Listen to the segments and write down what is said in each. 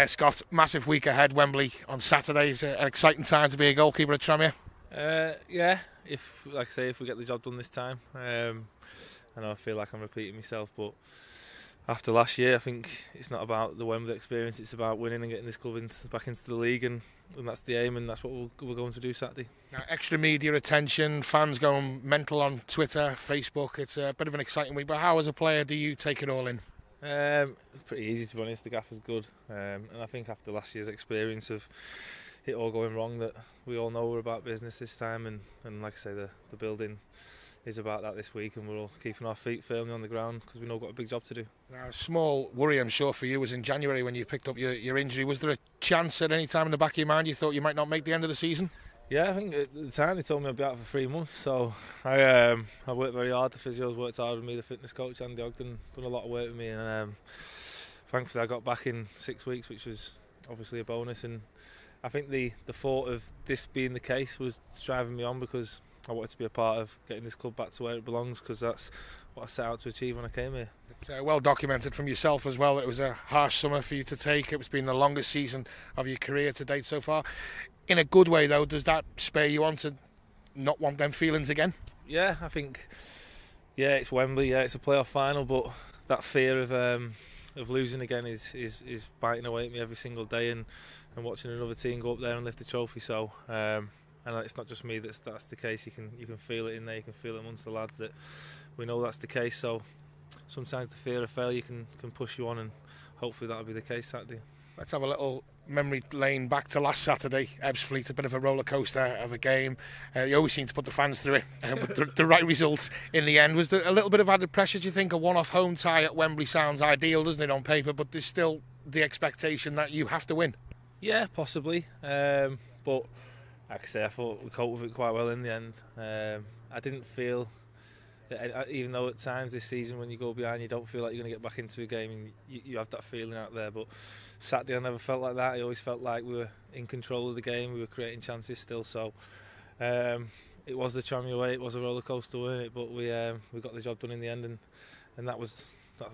Scott, massive week ahead. Wembley on Saturday. Is it an exciting time to be a goalkeeper at Tranmere? Yeah, like I say, if we get the job done this time. I know I feel like I'm repeating myself, but after last year, I think it's not about the Wembley experience. It's about winning and getting this club back into the league, and that's the aim, and that's what we're going to do Saturday. Now, extra media attention, fans going mental on Twitter, Facebook. It's a bit of an exciting week. But how, as a player, do you take it all in? It's pretty easy, to be honest. The gaffer's good, and I think after last year's experience of it all going wrong, that we all know we're about business this time, and like I say, the building is about that this week, and we're all keeping our feet firmly on the ground because we know we've got a big job to do. Now, a small worry, I'm sure, for you was in January when you picked up your injury. Was there a chance at any time in the back of your mind you thought you might not make the end of the season? Yeah, I think at the time they told me I'd be out for 3 months, so I worked very hard. The physios worked hard with me, the fitness coach Andy Ogden done a lot of work with me, and thankfully I got back in 6 weeks, which was obviously a bonus. And I think the thought of this being the case was driving me on, because I wanted to be a part of getting this club back to where it belongs, because that's what I set out to achieve when I came here. It's well documented from yourself as well. It was a harsh summer for you to take. It's been the longest season of your career to date so far. In a good way, though, does that spur you on to not want them feelings again? Yeah, I think, it's Wembley, it's a playoff final, but that fear of losing again is biting away at me every single day, and watching another team go up there and lift the trophy. So, and it's not just me that's the case. You can feel it in there. You can feel it amongst the lads that we know that's the case. So sometimes the fear of failure can push you on, and hopefully that'll be the case Saturday. Let's have a little memory lane back to last Saturday. Ebbsfleet, a bit of a roller coaster of a game. You always seem to put the fans through it, but the right results in the end. Was there a little bit of added pressure? Do you think a one-off home tie at Wembley sounds ideal, doesn't it, on paper? But there's still the expectation that you have to win. Yeah, possibly. But like I say, I thought we coped with it quite well in the end. I didn't feel that, even though at times this season when you go behind you don't feel like you're going to get back into a game, and you have that feeling out there, but Saturday I never felt like that. I always felt like we were in control of the game, we were creating chances still. So it was the Tranmere way, it was a roller coaster, weren't it? But we got the job done in the end, and that was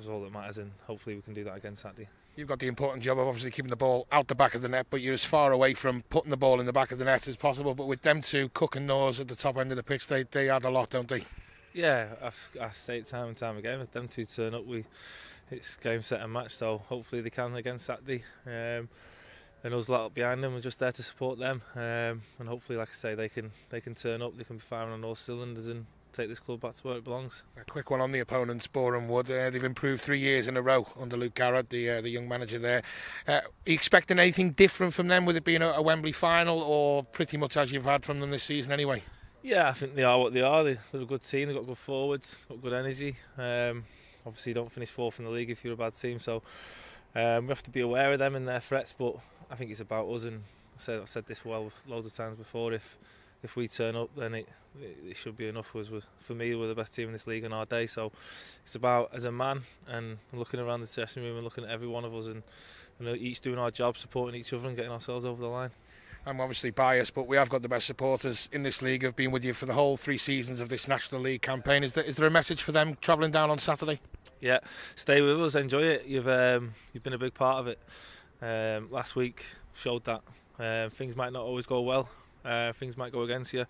all that matters, and hopefully we can do that again Saturday. You've got the important job of obviously keeping the ball out the back of the net, but you're as far away from putting the ball in the back of the net as possible. But with them two, Cook and Norris at the top end of the pitch, they add a lot, don't they? Yeah, I say it time and time again. If them two turn up, it's game, set and match. So hopefully they can again Saturday. And us lot behind them, we're just there to support them. And hopefully, like I say, they can turn up. They can be firing on all cylinders and take this club back to where it belongs. A quick one on the opponents, Boreham Wood. They've improved 3 years in a row under Luke Garrett, the young manager there. Are you expecting anything different from them, with it being a Wembley final, or pretty much as you've had from them this season anyway? Yeah, I think they are what they are. They're a good team, they've got good forwards, got good energy. Obviously you don't finish fourth in the league if you're a bad team, so we have to be aware of them and their threats, but I think it's about us, and I've said this loads of times before. If we turn up, then it should be enough for us. For me, we're the best team in this league on our day, so it's about, as a man, and looking around the dressing room and looking at every one of us, and each doing our job, supporting each other and getting ourselves over the line. I'm obviously biased, but we have got the best supporters in this league. Have been with you for the whole 3 seasons of this National League campaign. Is there a message for them travelling down on Saturday? Yeah, stay with us, enjoy it. You've been a big part of it. Last week showed that things might not always go well. Things might go against you.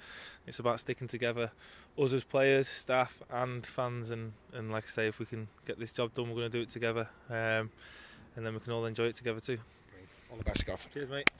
It's about sticking together, us as players, staff and fans, and like I say, if we can get this job done, we're going to do it together, and then we can all enjoy it together too. Great. All the best, Scott. Cheers, mate.